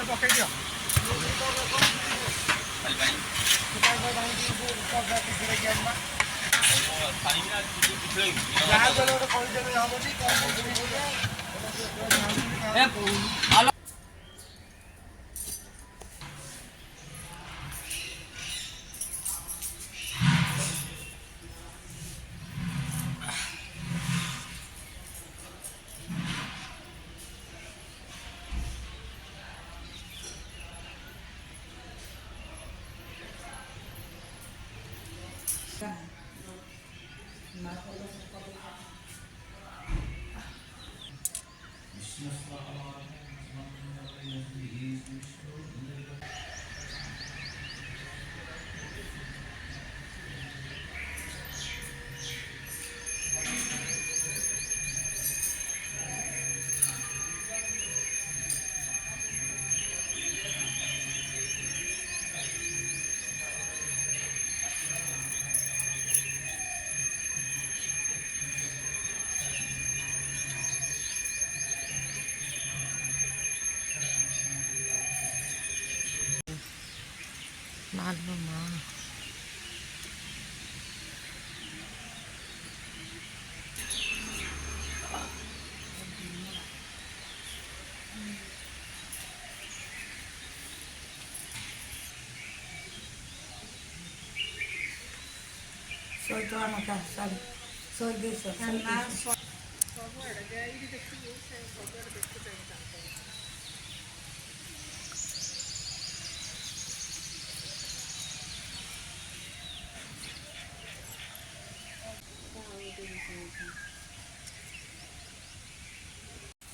पकड़ दियो मालूम Soy toda nota, sabe? Soy de eso.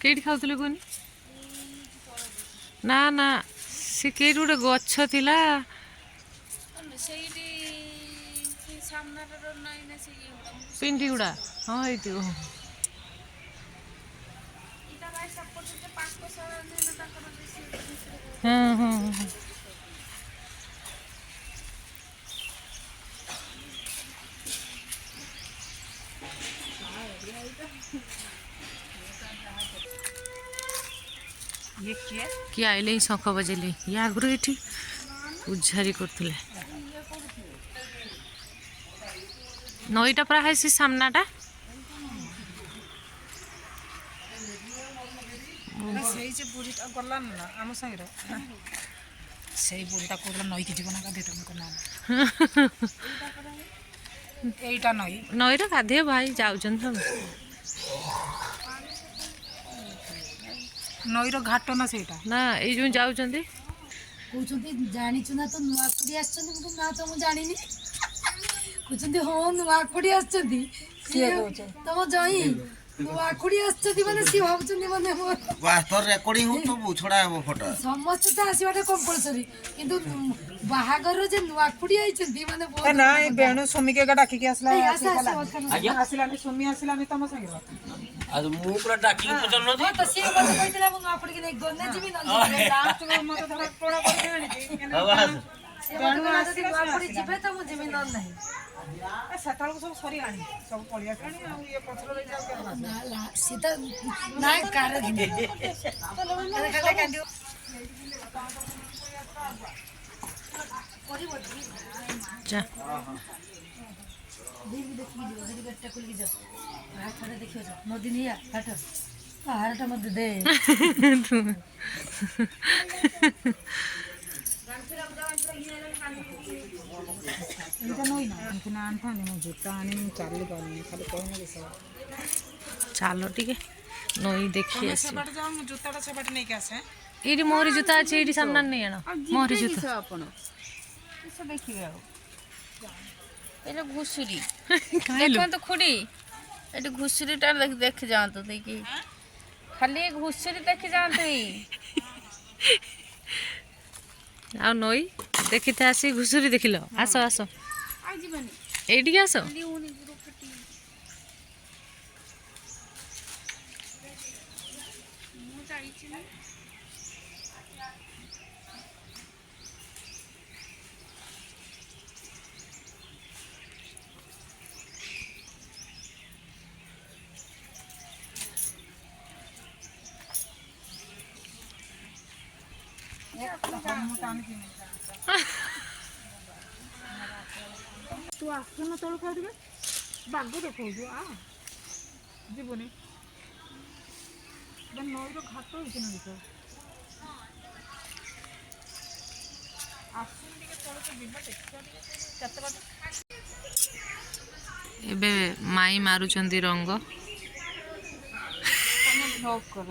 केटी खाऊले कौन ना ना से केटी गोटे गछ थिला पिंडी गुड़ा हाँ ये हाँ हाँ ये किए आइले शंख बजेले ये आगुरी ये उजारी करते नईटा पूरा है सामनाटा बुढ़ीटा गला ना आम संगे से बुढ़ीटा कहला नई की जीवन गाधे तुम ना एटा नई नईर गाधे भाई जाऊँ नईर घाट ना सेटा ना ये जाऊँ कहते जाचु ना तो नुआकुड़ी ना तो मुझे जानी कहते हाँ नुआकुड़ी तुम जई नुआकुड़ी माने सी भावुं माने तोर रेकर्डिंग हो तो छड़ा हम फोटो समस्त तो आसवाटा कंपलसरी किंतु बाहागर जे नुआकुड़ी आई माने ना ए बेणु सोमी के डाकी के आसला आसला सोमी आसला तम संगे आज मु पूरा डाकी तो चल न तो सी मते कहतिला मु नुआकुड़ी के नहीं गने जीवी न लास्ट मते धर कोड़ा कर आनी बेणु आसी नुआकुड़ी जीवे तो मु जीवी न नहीं सताल को सब सरी आनी सब पड़िया कानी आ ये पथर ले जाओ के ना ला सीता ना कार घिने अरे काटे कांडी जा देख देखि दियो हेडी गट्टा खुल के जा हाथ थोड़ा देखियो जा नदी नहीं आ हट हारटा मत दे इनका नई ना अंकना अंठाने मु जूता आनी मु चालू करनी खाली कहने के सब चलो ठीक है नई देखिए हम सब बाटे जाओ मु जूताटा सब बाटे नहीं के आसे ये मोहरी जूता अच्छे ये सामना नहीं आना मोहरी जूता आपण सब देखिए এটা ঘুষুরি দেখুন তো খুঁড়ি এটা ঘুষুরিটা দেখে যাও তো দেখি খালি ঘুষুরি দেখে যাও তুই आ नई देखी था आसी घुसुरी देखिल आस आस ये आस ମୁଁ ଟାଣିକି ତୁ ଆସୁନ ତଳକୁ ଆଉ ଟିକେ ବାଘ ଦେଖାଉଛୁ ଯିବୁନି ନଈର ଘାଟ ହେଇଛି ନା ଦେଖ ଆସୁନି ଟିକେ ତଳକୁ ଯିବା ଦେଖିବା କେତେ ବାଟ ଏବେ ମାଇ ମାରୁଛନ୍ତି ରଙ୍ଗ ତମେ ଭ୍ଲଗ୍ କର